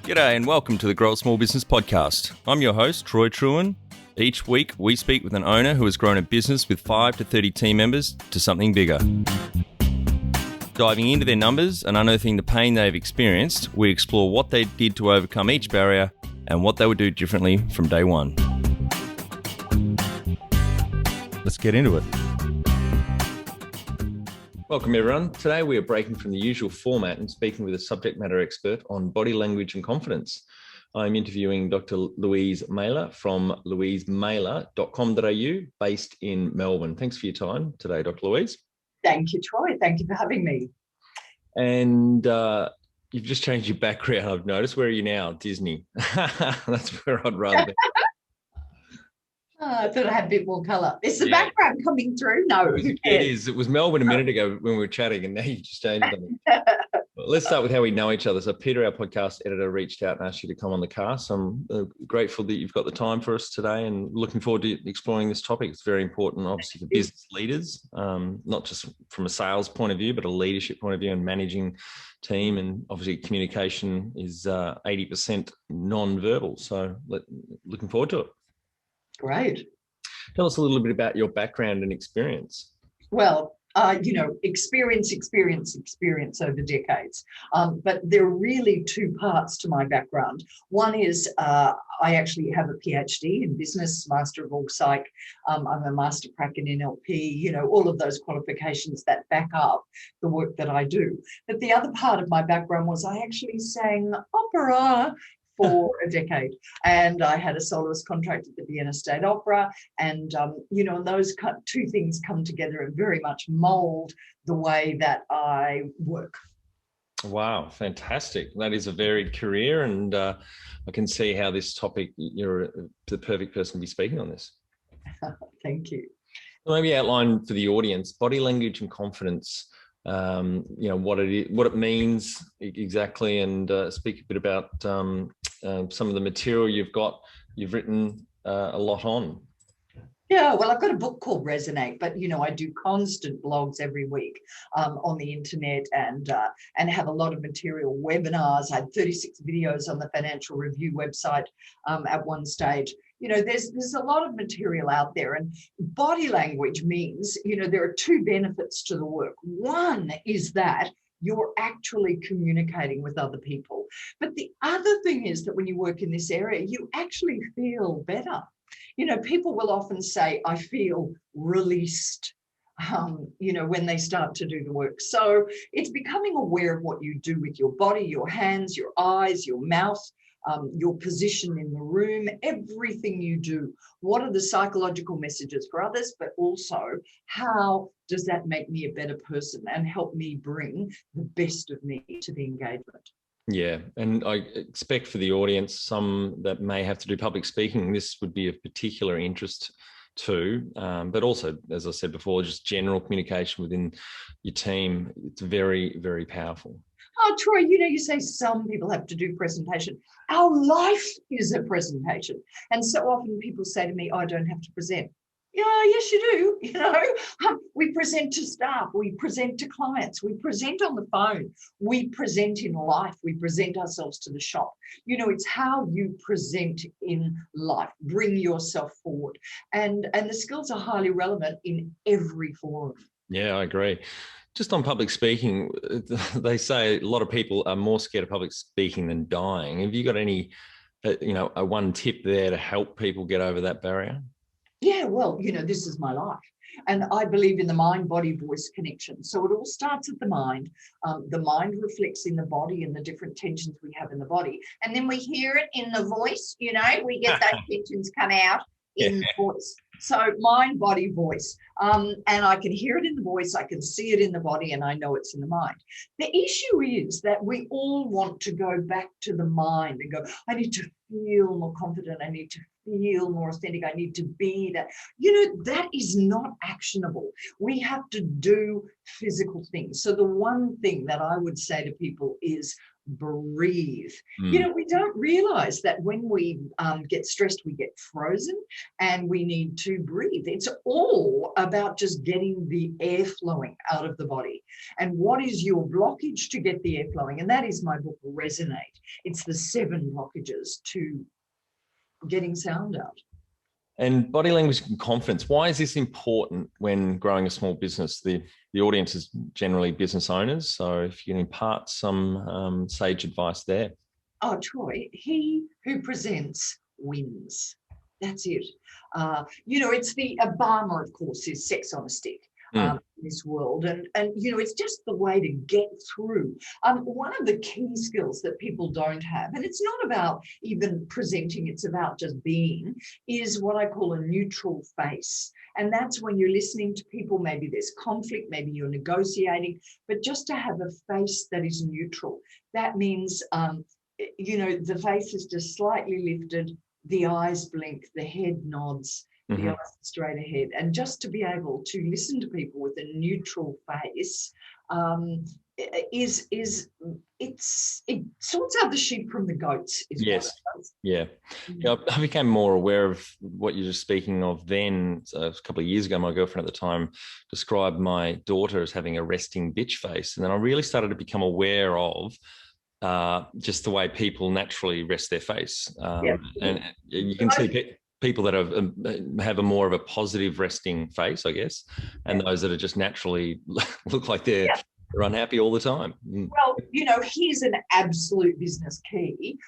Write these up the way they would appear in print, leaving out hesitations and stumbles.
G'day and welcome to the Grow a Small Business Podcast. I'm your host, Troy Truen. Each week, we speak with an owner who has grown a business with 5 to 30 team members to something bigger. Diving into their numbers and unearthing the pain they've experienced, we explore what they did to overcome each barrier and what they would do differently from day one. Let's get into it. Welcome everyone. Today we are breaking from the usual format and speaking with a subject matter expert on body language and confidence. I'm interviewing Dr. Louise Mahler from louisemahler.com.au based in Melbourne. Thanks for your time today, Dr. Louise. Thank you, Troy. Thank you for having me. And you've just changed your background, I've noticed. Where are you now? Disney. That's where I'd rather be. I thought I had a bit more colour. Is the background coming through? No. It is. It was Melbourne a minute ago when we were chatting, and now you just changed it. Well, let's start with how we know each other. So Peter, our podcast editor, reached out and asked you to come on the cast. I'm grateful that you've got the time for us today and looking forward to exploring this topic. It's very important, obviously, for business leaders, not just from a sales point of view, but a leadership point of view and managing team. And obviously communication is 80% non-verbal. So looking forward to it. Great. Tell us a little bit about your background and experience. Well, experience over decades. But there are really two parts to my background. One is I actually have a Ph.D. in business, Master of Org Psych. I'm a Master Prac in NLP, all of those qualifications that back up the work that I do. But the other part of my background was I actually sang opera for a decade, and I had a soloist contract at the Vienna State Opera, and those two things come together and very much mold the way that I work. Wow, fantastic. That is a varied career, and I can see how this topic, you're the perfect person to be speaking on this. Thank you. Maybe outline for the audience body language and confidence, what it means exactly, and speak a bit about some of the material you've written a lot on. Yeah, well, I've got a book called Resonate, but I do constant blogs every week on the internet and have a lot of material, webinars. I had 36 videos on the Financial Review website at one stage. There's a lot of material out there, and body language means, there are two benefits to the work. One is that you're actually communicating with other people. But the other thing is that when you work in this area, you actually feel better. People will often say, I feel released, when they start to do the work. So it's becoming aware of what you do with your body, your hands, your eyes, your mouth, your position in the room, everything you do. What are the psychological messages for others, but also how does that make me a better person and help me bring the best of me to the engagement? Yeah, and I expect for the audience, some that may have to do public speaking, this would be of particular interest to, but also, as I said before, just general communication within your team. It's very, very powerful. Oh, Troy, you say some people have to do presentation. Our life is a presentation. And so often people say to me, I don't have to present. Yeah, yes, you do. We present to staff, we present to clients, we present on the phone, we present in life, we present ourselves to the shop. It's how you present in life. Bring yourself forward. And the skills are highly relevant in every forum. Yeah, I agree. Just on public speaking, they say a lot of people are more scared of public speaking than dying. Have you got any, a one tip there to help people get over that barrier? Yeah, well, this is my life. And I believe in the mind-body-voice connection. So it all starts at the mind. The mind reflects in the body and the different tensions we have in the body. And then we hear it in the voice, we get those tensions come out in the voice. So mind, body, voice. And I can hear it in the voice, I can see it in the body, and I know it's in the mind. The issue is that we all want to go back to the mind and go, I need to feel more confident, I need to feel more authentic, I need to be that. That is not actionable. We have to do physical things. So the one thing that I would say to people is breathe. We don't realize that when we get stressed, we get frozen and we need to breathe. It's all about just getting the air flowing out of the body. And what is your blockage to get the air flowing? And that is my book, Resonate. It's the 7 blockages to getting sound out. And body language and confidence. Why is this important when growing a small business? The audience is generally business owners. So if you can impart some sage advice there. Oh, Troy, he who presents wins. That's it. It's the Obama, of course, is sex on a stick. In this world, and it's just the way to get through. One of the key skills that people don't have, and it's not about even presenting, it's about just being, is what I call a neutral face. And that's when you're listening to people, maybe there's conflict, maybe you're negotiating, but just to have a face that is neutral. That means the face is just slightly lifted, the eyes blink, the head nods, the eyes straight ahead, and just to be able to listen to people with a neutral face it sorts out the sheep from the goats. Yes. Yeah. I became more aware of what you're just speaking of then. So a couple of years ago, my girlfriend at the time described my daughter as having a resting bitch face, and then I really started to become aware of just the way people naturally rest their face, and you can see people that have a more of a positive resting face, I guess, and those that are just naturally look like they're unhappy all the time. Well, here's an absolute business key: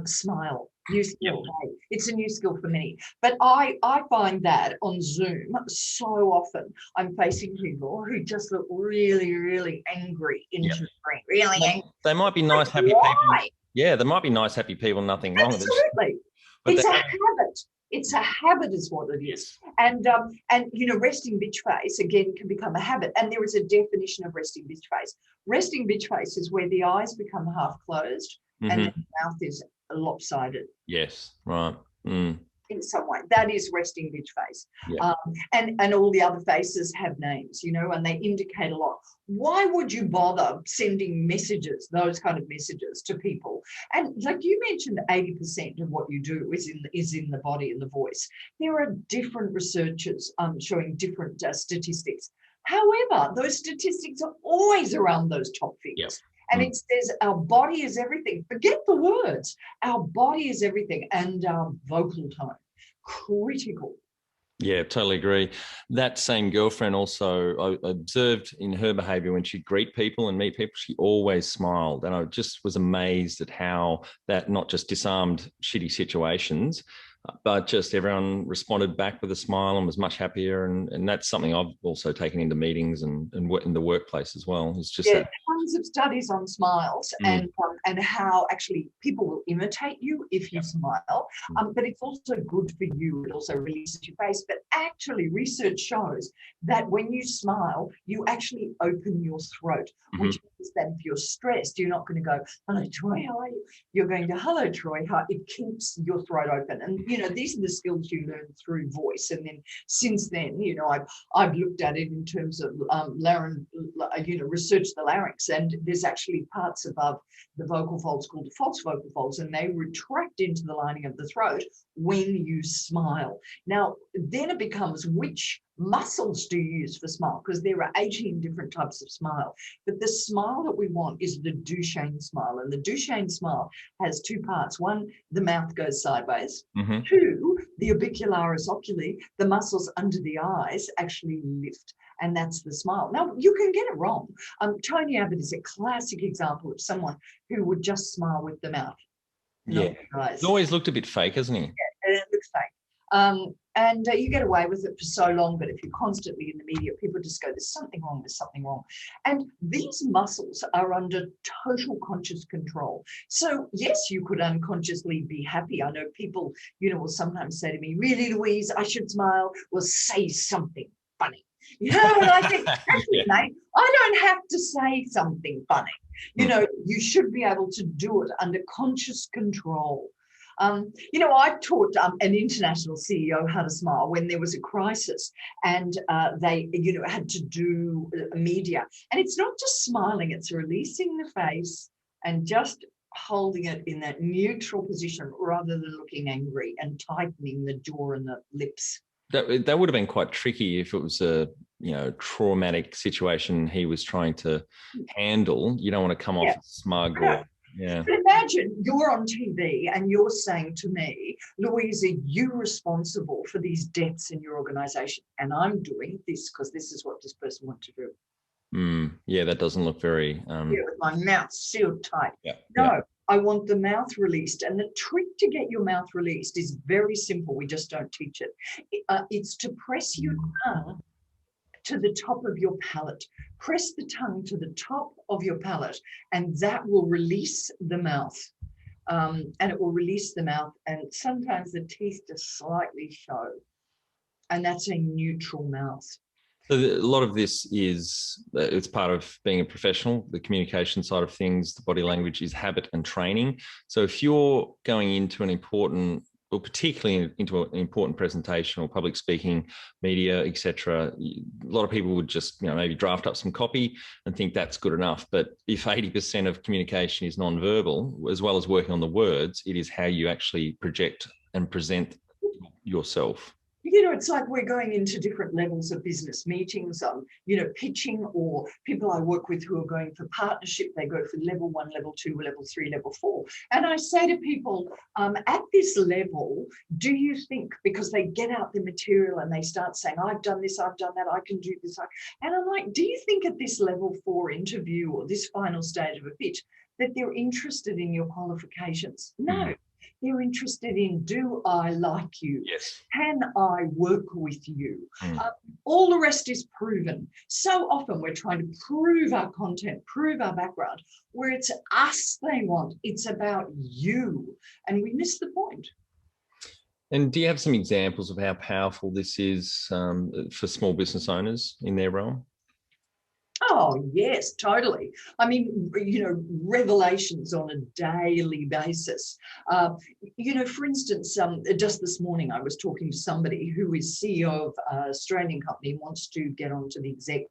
smile. New skill. It's a new skill for many. But I find that on Zoom so often I'm facing people who just look really, really angry into the screen. Really angry. They might be nice, happy people. Yeah, they might be nice, happy people, nothing wrong with it. Absolutely. It's a habit. It's a habit is what it is. And resting bitch face, again, can become a habit. And there is a definition of resting bitch face. Resting bitch face is where the eyes become half closed and the mouth is lopsided. Yes, right. In some way. That is resting bitch face. And all the other faces have names, and they indicate a lot. Why would you bother sending messages, those kind of messages to people? And like you mentioned, 80% of what you do is in the body and the voice. There are different researchers showing different statistics. However, those statistics are always around those top figures. And it says our body is everything. Forget the words. Our body is everything, and our vocal tone, critical. Yeah, totally agree. That same girlfriend also, I observed in her behavior when she'd greet people and meet people, she always smiled. And I just was amazed at how that not just disarmed shitty situations, but just everyone responded back with a smile and was much happier. And that's something I've also taken into meetings and in the workplace as well. It's just that. Tons of studies on smiles and how actually people will imitate you if you smile. But it's also good for you. It also releases your face. But actually, research shows that when you smile, you actually open your throat, which means that if you're stressed, you're not going to go, "Hello, Troy, how are you?" You're going to, "Hello, Troy, how?" It keeps your throat open. And these are the skills you learn through voice. And then since then, I've looked at it in terms of research the larynx, and there's actually parts above the vocal folds called the false vocal folds, and they retract into the lining of the throat when you smile. Now, then it becomes which muscles do you use for smile? Because there are 18 different types of smile. But the smile that we want is the Duchenne smile. And the Duchenne smile has 2 parts. One, the mouth goes sideways. 2, the orbicularis oculi, the muscles under the eyes actually lift. And that's the smile. Now, you can get it wrong. Tony Abbott is a classic example of someone who would just smile with the mouth. He's always looked a bit fake, hasn't he? Yeah, it looks fake. And you get away with it for so long, but if you're constantly in the media, people just go, there's something wrong. And these muscles are under total conscious control. So yes, you could unconsciously be happy. I know people, will sometimes say to me, "Really, Louise, I should smile?" Well, say something funny. And I think, mate, I don't have to say something funny. You should be able to do it under conscious control. I taught an international CEO how to smile when there was a crisis, and they, had to do media. And it's not just smiling, it's releasing the face and just holding it in that neutral position rather than looking angry and tightening the jaw and the lips. That would have been quite tricky if it was a traumatic situation he was trying to handle. You don't want to come off smug or yeah. But imagine you're on TV and you're saying to me, Louise, are you responsible for these deaths in your organization? And I'm doing this because this is what this person wants to do. Yeah, that doesn't look very... with my mouth sealed tight. Yeah, no, I want the mouth released. And the trick to get your mouth released is very simple. We just don't teach it. It's to press your tongue to the top of your palate. Press the tongue to the top of your palate, and that will release the mouth. And it will release the mouth. And sometimes the teeth just slightly show. And that's a neutral mouth. So a lot of this it's part of being a professional, the communication side of things, the body language is habit and training. So if you're going into an important, or particularly into an important presentation or public speaking, media, etc., a lot of people would just maybe draft up some copy and think that's good enough. But if 80% of communication is nonverbal, as well as working on the words, it is how you actually project and present yourself. It's like we're going into different levels of business meetings, pitching, or people I work with who are going for partnership, they go for level 1, level 2, level 3, level 4. And I say to people, at this level, do you think, because they get out the material and they start saying, I've done this, I've done that, I can do this. And I'm like, do you think at this level 4 interview or this final stage of a pitch that they're interested in your qualifications? No. They're interested in, do I like you? Yes. Can I work with you? All the rest is proven. So often we're trying to prove our content, prove our background, where it's us they want. It's about you. And we miss the point. And do you have some examples of how powerful this is for small business owners in their realm? Oh, yes, totally. I mean, revelations on a daily basis. For instance, just this morning, I was talking to somebody who is CEO of an Australian company and wants to get onto the exec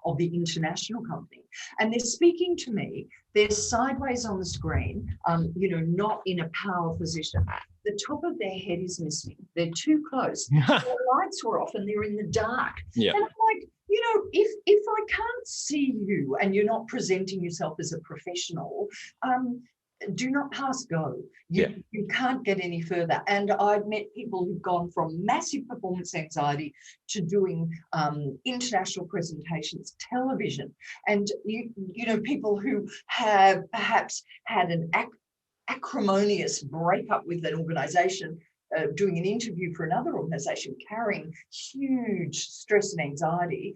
of the international company. And they're speaking to me. They're sideways on the screen, not in a power position. The top of their head is missing. They're too close. The lights were off and they're in the dark. Yeah. And I'm like, if I can't see you and you're not presenting yourself as a professional, do not pass go. You can't get any further. And I've met people who've gone from massive performance anxiety to doing international presentations, television, and people who have perhaps had an acrimonious breakup with an organization, doing an interview for another organization, carrying huge stress and anxiety.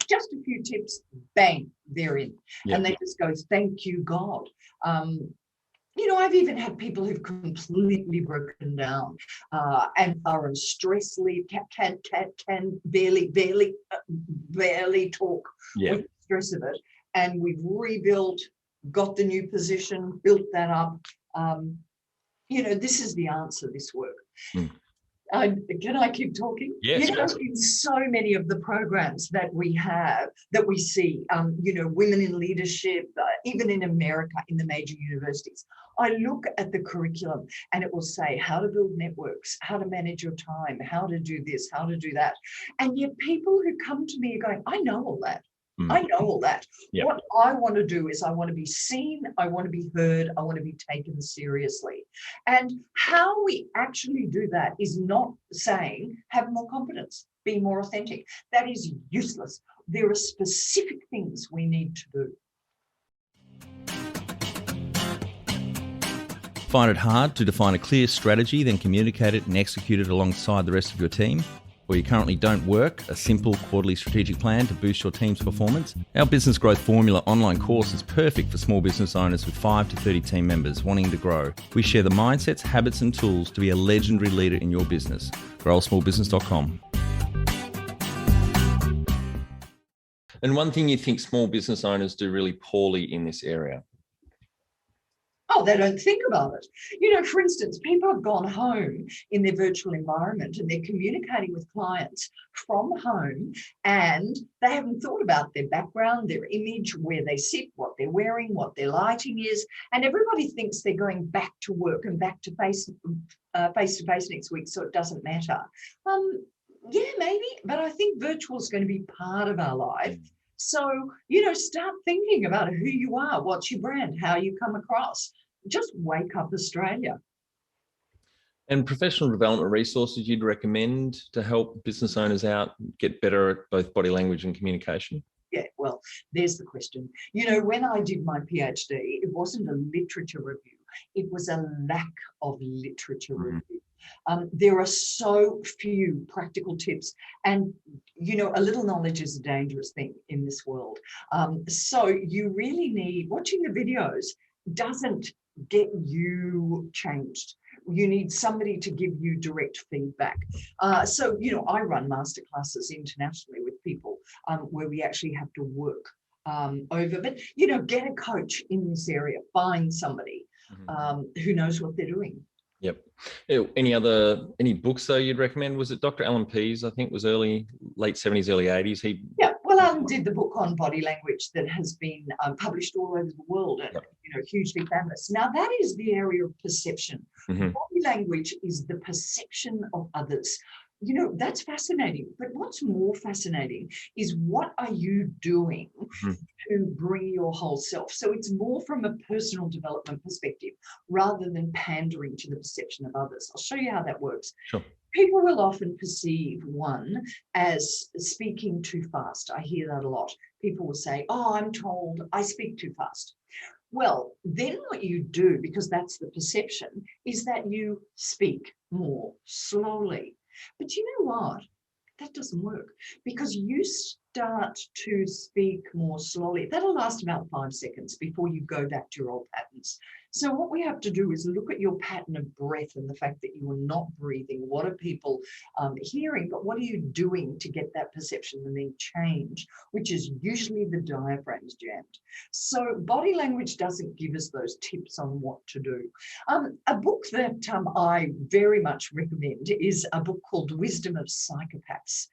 Just a few tips, bang, they're in. Yep. And they just go, thank you, God. I've even had people who've completely broken down and are on stress leave, can barely talk with the stress of it. And we've rebuilt, got the new position, built that up. This is the answer, this work. Can I keep talking? Yes. In so many of the programs that we have, that we see, women in leadership, even in America, in the major universities, I look at the curriculum and it will say how to build networks, how to manage your time, how to do this, how to do that. And yet people who come to me are going, I know all that. I know all that. Yep. What I want to do is I want to be seen, I want to be heard, I want to be taken seriously. And how we actually do that is not saying have more confidence, be more authentic. That is useless. There are specific things we need to do. Find it hard to define a clear strategy, then communicate it and execute it alongside the rest of your team? Or you currently don't work a simple quarterly strategic plan to boost your team's performance? Our Business Growth Formula online course is perfect for small business owners with 5 to 30 team members wanting to grow. We share the mindsets, habits and tools to be a legendary leader in your business. growsmallbusiness.com. And one thing you think small business owners do really poorly in this area? Oh, they don't think about it. You know, for instance, people have gone home in their virtual environment and they're communicating with clients from home, and they haven't thought about their background, their image, where they sit, what they're wearing, what their lighting is. And everybody thinks they're going back to work and back to face-to-face next week, so it doesn't matter. Yeah, maybe, but I think virtual is going to be part of our life. So, you know, start thinking about who you are, what's your brand, how you come across. Just wake up, Australia. And professional development resources you'd recommend to help business owners out get better at both body language and communication? Yeah, well, there's the question. You know, when I did my Ph.D, it wasn't a literature review. It was a lack of literature review. There are so few practical tips, and you know, a little knowledge is a dangerous thing in this world. So you really need, watching the videos doesn't get you changed. You need somebody to give you direct feedback. So, you know, I run masterclasses internationally with people where we actually have to work over, but, you know, get a coach in this area, find somebody who knows what they're doing. Yep. Any books though you'd recommend? Was it Dr. Alan Pease? I think was late 70s, early 80s. Yeah, well, Alan did the book on body language that has been published all over the world and you know, hugely famous. Now that is the area of perception. Body language is the perception of others. You know, that's fascinating. But what's more fascinating is what are you doing to bring your whole self? So it's more from a personal development perspective rather than pandering to the perception of others. I'll show you how that works. Sure. People will often perceive one as speaking too fast. I hear that a lot. People will say, oh, I'm told I speak too fast. Well, then what you do, because that's the perception, is that you speak more slowly. But you know what? That doesn't work, because you start to speak more slowly. That'll last about 5 seconds before you go back to your old patterns. So what we have to do is look at your pattern of breath and the fact that you are not breathing. What are people hearing? But what are you doing to get that perception and then change, which is usually the diaphragm's jammed. So body language doesn't give us those tips on what to do. A book that I very much recommend is a book called Wisdom of Psychopaths.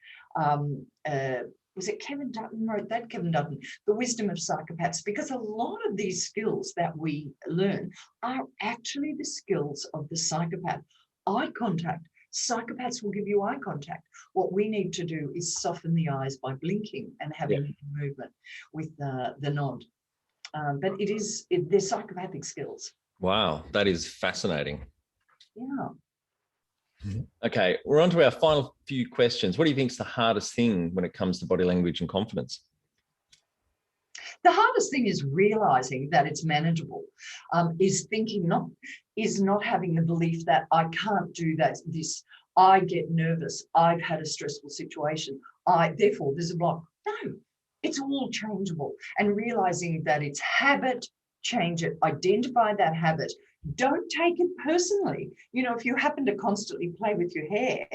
Was it Kevin Dutton wrote that? Kevin Dutton, The Wisdom of Psychopaths, because a lot of these skills that we learn are actually the skills of the psychopath. Eye contact. Psychopaths will give you eye contact. What we need to do is soften the eyes by blinking and having movement with the nod. But they're psychopathic skills. Wow, that is fascinating. Yeah. Okay, we're on to our final few questions. What do you think is the hardest thing when it comes to body language and confidence? The hardest thing is realizing that it's manageable, is not having the belief that I can't do this. I get nervous. I've had a stressful situation. Therefore, there's a block. No, it's all changeable. And realizing that it's habit, change it, identify that habit. Don't take it personally. You know, if you happen to constantly play with your hair,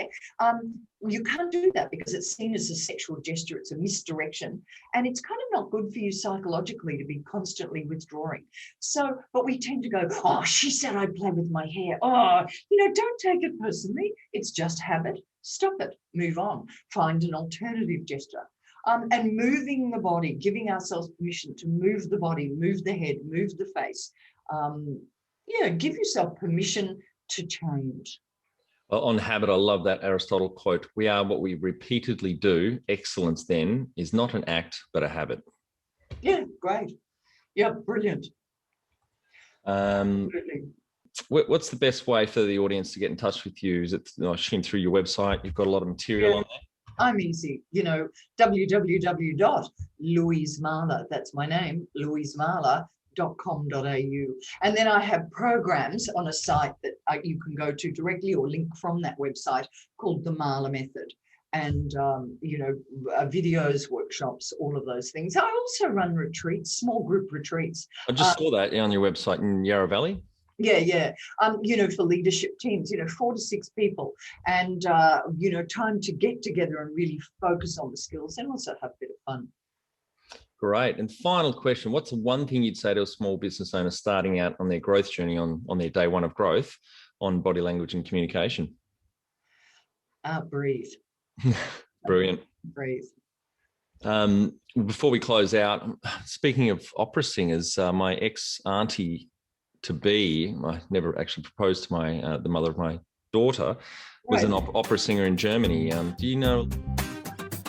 you can't do that because it's seen as a sexual gesture. It's a misdirection. And it's kind of not good for you psychologically to be constantly withdrawing. So, but we tend to go, oh, she said I'd play with my hair. Oh, you know, don't take it personally. It's just habit. Stop it. Move on. Find an alternative gesture. And moving the body, giving ourselves permission to move the body, move the head, move the face. Give yourself permission to change. Well, on habit, I love that Aristotle quote. We are what we repeatedly do. Excellence then is not an act, but a habit. Yeah, great. Yeah, brilliant. What's the best way for the audience to get in touch with you? Is it, I assume, through your website? You've got a lot of material on there. I'm easy, you know, www.Louise Mahler, that's my name, louisemahler.com.au. And then I have programs on a site that you can go to directly or link from that website called the Mahler Method. And, videos, workshops, all of those things. I also run retreats, small group retreats. I just saw that on your website in Yarra Valley. Yeah. For leadership teams, 4 to 6 people and, time to get together and really focus on the skills and also have a bit of fun. Great. And final question, what's the one thing you'd say to a small business owner starting out on their growth journey on their day one of growth on body language and communication? Breathe. Brilliant. Breathe. Before we close out, speaking of opera singers, my ex-auntie to be, I never actually proposed to my the mother of my daughter, was an opera singer in Germany. Do you know?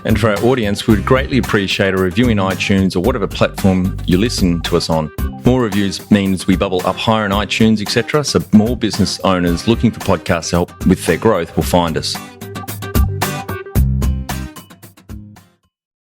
And for our audience, we would greatly appreciate a review in iTunes or whatever platform you listen to us on. More reviews means we bubble up higher in iTunes, etc. So more business owners looking for podcast help with their growth will find us.